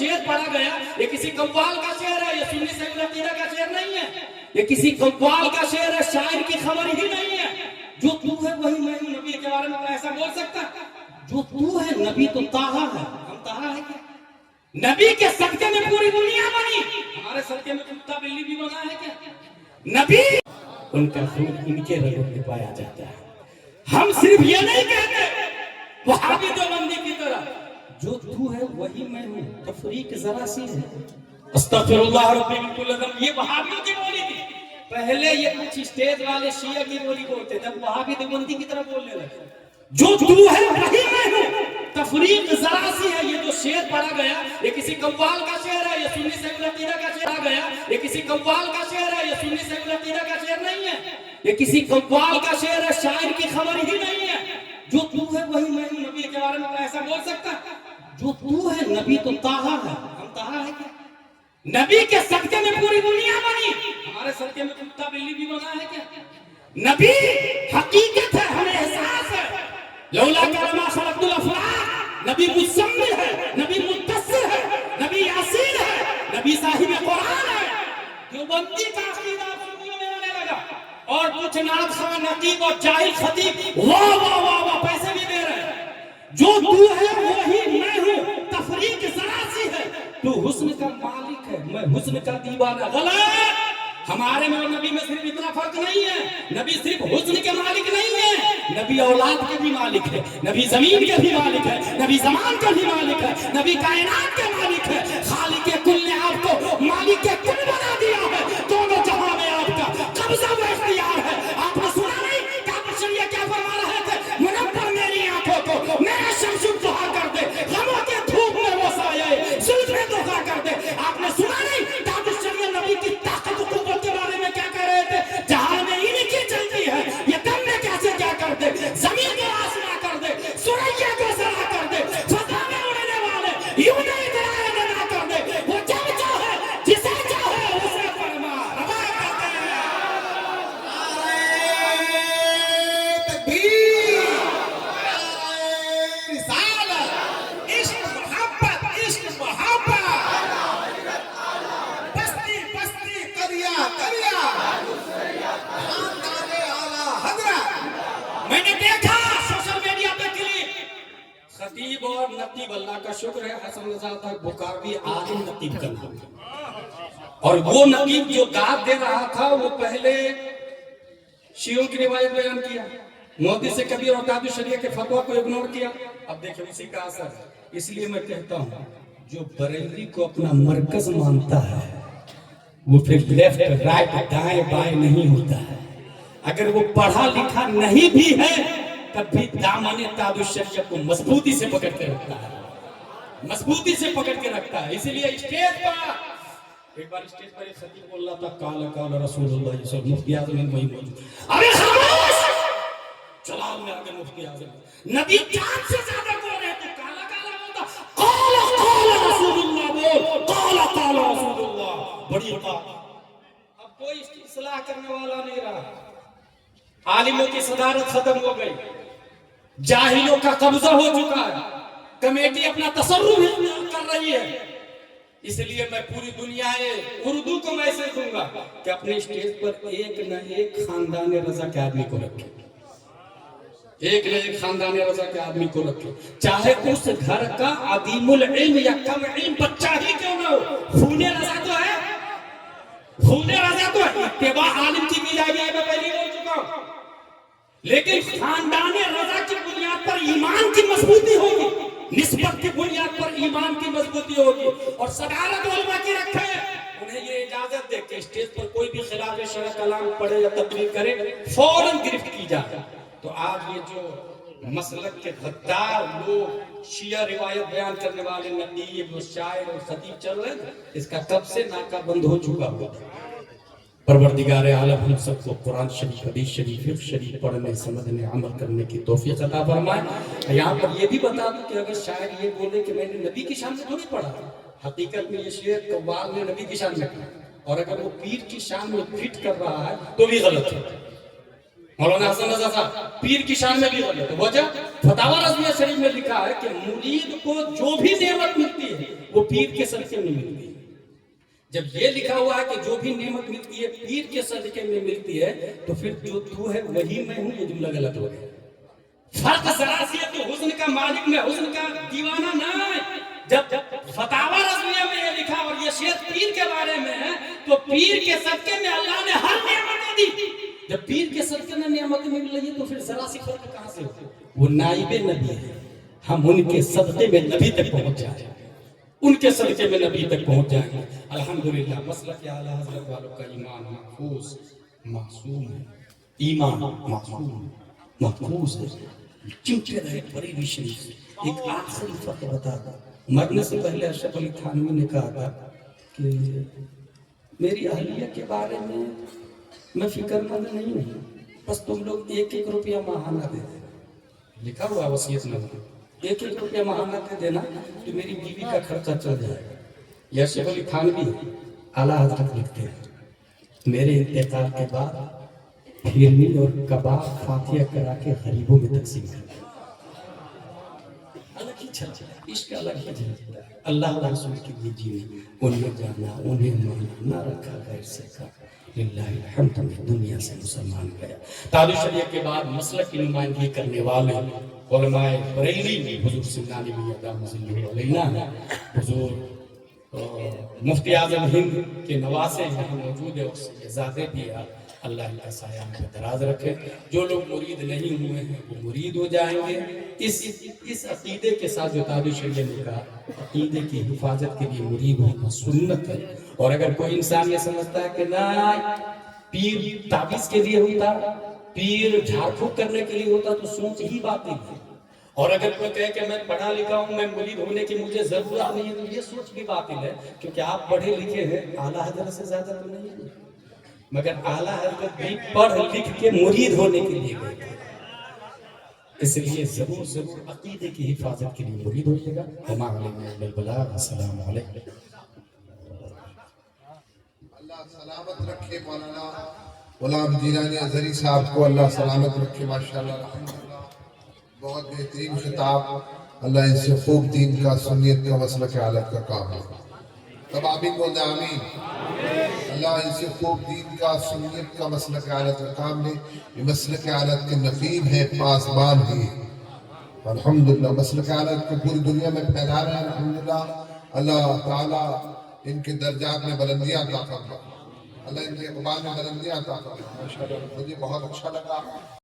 शेर पढ़ा गया ये किसी कव्वाल का शेर है, ये सुन्नी सेकुलर अकीदा का शेर नहीं है, ये किसी कव्वाल का शेर है, शायर की खबर ही नहीं है। जो तू है वही मैं हूँ, नबी के बारे में ऐसा बोल सकता? जो तू है नबी तो ताहा है, हम ताहा है क्या? नबी के सदके में पूरी दुनिया बनी, हमारे सदके में कुत्ता बिल्ली भी बना है क्या? नबी उनका खून इनके रगों में पाया जाता है। हम सिर्फ ये नहीं कहते वहाबी देवबंदी की तरह, जो तू है वही मैं हूँ, तफरीक जरा सी है। अस्तगफिरुल्लाह रब्बी मिन कुल्ली ज़ंब, ये वहाबियों की बोली थी। पहले ये कुछ स्टेज वाले शिया की बोली बोलते, जब वहाबी देवबंदी की तरह बोलने लगे, जो तू है वही मैं हूँ, तफरीक जरा सी है। ये जो शेर पढ़ा गया ये किसी कव्वाल का शेर है, ये सुन्नी सेकुलर अकीदा का शेर पढ़ा गया, ये किसी कव्वाल का शेर है, ये सुन्नी सेकुलर अकीदा का शेर नहीं है, ये किसी कव्वाल का शेर है, शायर की खबर ही नहीं है। जो तू है वही मैं हूँ, नबी के बारे में ऐसा बोल सकता? जो तू है नबी तो ताहा है, हम ताहा है क्या? नबी के सदके में पूरी दुनिया बनी, हमारे सदके में कुत्ता बिल्ली भी बना है क्या? नबी हकीकत है, हमें एहसास है। लौला कलमा खलक़तुल अफ़लाक, नबी मुज़म्मिल है, नबी मुद्दस्सिर है, नबी यासीन है, नबी साहिब कुरान है। देवबंदी का अकीदा सुन्नियों में आने लगा और कुछ नाथ खां नकीब और जाहिल खतीब वाह वाह वाह वाह पैसे भी दे रहे हैं। जो तू है वही मैं हूँ, तफरीक जरा सी है। तू हुस्न का मालिक है, मैं हुस्न का दीवाना। गलत। हमारे में और नबी में सिर्फ इतना फर्क नहीं है, नबी सिर्फ हुस्न के मालिक नहीं है, नबी औलाद के भी मालिक है, नबी जमीन के भी मालिक है, नबी जमान के भी मालिक है, नबी कायनात के मालिक है। खालिक के कुल ने आपको मालिक के कुल बना दिया है, दोनों जहां में आपका कब्जा व इख्तियार है। आपने सुना नहीं काबा शरीया क्या फरमा रहे थे? मुनव्वर मेरी आंखों को मेरा शमसुल दुहा कर दे, गमों के धूप में वो साए जुल्फ में दुहा कर दे। आपने सुना नहीं काबा शरीया नबी की ताकत को के बारे में क्या कह रहे थे? जहां में इनकी चलती है ये दम में कैसे क्या कर दे, जमीन को आसमां कर दे, सुरैया को सरा कर दे, फजा में उड़ने वाले यूं नहीं इतराए ना कर दे। वो जब चाहे जिसे चाहे उसे फरमा रवा करते हैं। नारे तकबीर, नारे रिसालत, इश्क मोहब्बत, इश्क मोहब्बत, बस्ती बस्ती करिया करिया, खानदाने आला हज़रत। मैंने देखा सोशल मीडिया पे क्लिप, खतीब और नतीब, अल्लाह का शुक्र है हसन रज़ा तक बुखारी आलिम नतीब का नाम, और वो नतीब जो दाद दे रहा था वो पहले शियों की रिवायत बयान किया, मोदी से कबीर और कादू शरीया के फतवा को इग्नोर किया। अब देखिए इसी का असर। इसलिए मैं कहता हूँ जो बरेलवी को अपना मरकज मानता है वो फिर लेफ्ट राइट दाएं बाएं नहीं होता है। अगर वो पढ़ा लिखा नहीं भी है तब भी दामने तादुश शरीयत को मजबूती से पकड़ के रखता है, मजबूती से पकड़ के रखता है। इसीलिए स्टेज पर एक बार स्टेज पर एक खतीब बोल रहा था काला काला रसूलुल्लाह ये सब मुफ्ती आज़म वही मौजूद, अरे खामोश, जलाल में आगे मुफ्ती आज़म नबी जान से ज्यादा बोल रहे थे, काला काला बोलता, काला काला रसूलुल्लाह बोल, काला काला रसूलुल्लाह, बड़ी बात। अब कोई इसकी इस्लाह करने वाला नहीं रहा, आलिमों की सदारत खत्म हो गई, जाहिलों का कब्जा हो चुका है, कमेटी अपना तसर्रुफ कर रही है। इसलिए मैं पूरी दुनिया उर्दू को मैसेज दूंगा कि अपने स्टेज पर एक न एक खानदान रजा के आदमी को रखे, एक न एक खानदान रजा के आदमी को रखे, चाहे उस घर का अदीमुल इल्म या कम इल्म बच्चा ही क्यों ना हो। खूने रजा तो है, खूने रजा तो है, इत्तिबा आलिम की भी जाएगी, मैं पहले बोल चुका हूं, लेकिन खानदान रजा की बुनियाद पर ईमान की मजबूती होगी, निस्बत की बुनियाद पर ईमान की मजबूती होगी, और सदारत उलमा की रखे, उन्हें ये इजाजत दे कि स्टेज पर कोई भी खिलाफ शरअ कलाम पढ़े या तकरीर करे फौरन गिरफ्त की जाए। तो आज ये जो मसलक के गद्दार लोग शिया रिवायत बयान करने वाले नतीब शायर और खतीब चल रहे हैं, इसका कब से नाका बंद हो चुका हुआ। परवरदिगार आलम हम सबको कुरान शरीफ, हदीस शरीफ, फिक़्ह शरीफ पढ़ने, समझने, अमल करने की तौफीक अता फरमाए। यहाँ पर ये भी बता दूं कि अगर शायर ये बोले कि मैंने नबी की शान में थोड़ी पढ़ा, हकीकत में ये शेर कव्वाल ने नबी की शान में पढ़ा, और अगर वो पीर की शान में फिट कर रहा है तो भी गलत है। مولانا حسن رضا صاحب پیر کی شان میں بھی غلط ہے. وجہ فتاوی رضویہ شریف میں لکھا ہے کہ مرید کو جو بھی نعمت ملتی ہے وہ پیر کے صدقے میں ملتی ہے. جب یہ لکھا ہوا ہے کہ جو بھی نعمت ملتی ہے پیر کے صدقے میں ملتی ہے تو پھر جو تو ہے وہی میں ہوں، یہ جملہ غلط ہو گیا. فرق ذرا سی ہے تو حسن کا مالک میں حسن کا دیوانہ نہ ہے. جب فتاوی رضویہ میں یہ لکھا اور یہ شعر پیر کے بارے میں ہے تو پیر کے صدقے میں اللہ نے ہر نعمت دی. جب پیر کے صدقے میں نعمت مل رہی ہے تو پھر ذرا سی فرق کہاں سے ہو؟ وہ نائب نبی ہے، ہم ان کے صدقے میں نبی تک پہنچ جائیں گے، ان کے صدقے میں نبی تک پہنچ جائیں گے. الحمدللہ مسلک اعلی حضرت والوں کا ایمان محفوظ معصوم ہے، ایمان معصوم محفوظ ہے. چمٹے رہے بریلی شریف سے. ایک آخری فرق بتا دوں، مرنے سے پہلے اشرف علی تھانوی نے کہا تھا کہ میری اہلیہ کے بارے میں فکر مند نہیں ہوں، بس تم لوگ 1-1 روپیہ ماہانہ دے دینا. لکھا ہوا وصیت میں 1-1 روپیہ ماہانہ دے دینا تو میری بیوی کا خرچہ چل جائے گا. یہ اشرف علی تھانوی اعلیٰ حضرت لکھتے ہیں میرے انتقال کے بعد پھیرنی اور کباب فاتحہ کرا کے غریبوں میں تقسیم کر دیں. الگ ہی چلتا ہے عشق، الگ ہی چلتا ہے. اللہ و رسول کی بھی جینے، انہیں جانا انہیں مانا، نہ رکھا غیر سے کا. للہ الحمد میں دنیا سے مسلمان گیا. تاج شریعہ کے بعد مسلک کی نمائندگی کرنے والے علماء بریلی حضور سمنانی بھی اعظم ذلہ علینا، حضور مفتی اعظم ہند کے نواسے یہاں موجود ہے، اس کے زادے بھی اللہ کا سایہ میں دراز رکھے. جو لوگ مرید نہیں ہوئے ہیں وہ مرید ہو جائیں گے. اس عقیدے کے ساتھ جو تاج شریعہ نے کہا عقیدے کی حفاظت کے لیے مرید ہونا سنت ہے. اور اگر کوئی انسان یہ سمجھتا ہے کہ نہ پیر تعویذ کے لیے ہوتا، پیر جھاڑ پھونک کرنے کے لیے ہوتا تو سوچ ہی باطل ہے. اور اگر کوئی کہے کہ میں پڑھا لکھا ہوں، میں مرید ہونے کی مجھے ضرورت نہیں ہے، تو یہ سوچ بھی باطل ہے. کیونکہ آپ پڑھے لکھے ہیں، اعلیٰ حضرت سے زیادہ تو نہیں ہے، مگر اعلیٰ حضرت بھی پڑھ لکھ کے مرید ہونے کے لیے گئے تھے. اس لیے ضرور عقیدے کی حفاظت کے لیے مرید ہوئے گا. وما علینا الا البلاغ. السلام علیکم. اللہ سلامت رکھے مولانا غلام جیلانی اظہری صاحب کو، اللہ سلامت رکھے. ماشاءاللہ الحمدللہ بہت بہترین خطاب. اللہ ان سے خوب دین کا سنیت کا مسلک حالت کا کام ہے. تب آمین بولتے آمین. اللہ ان سے خوب دین کا سنیت کا مسلک حالت کا کام لے. یہ مسلک حالت کے نقیب ہیں، پاسبان ہیں. الحمدللہ مسلک حالت کو پوری دنیا میں پھیلا رہے ہیں. الحمدللہ اللہ تعالیٰ ان کے درجات میں بلندیاں عطا فرمائے. اللہ ان کے اقبال میں بلندیاں عطا فرمائے. ماشاءاللہ مجھے بہت اچھا لگا.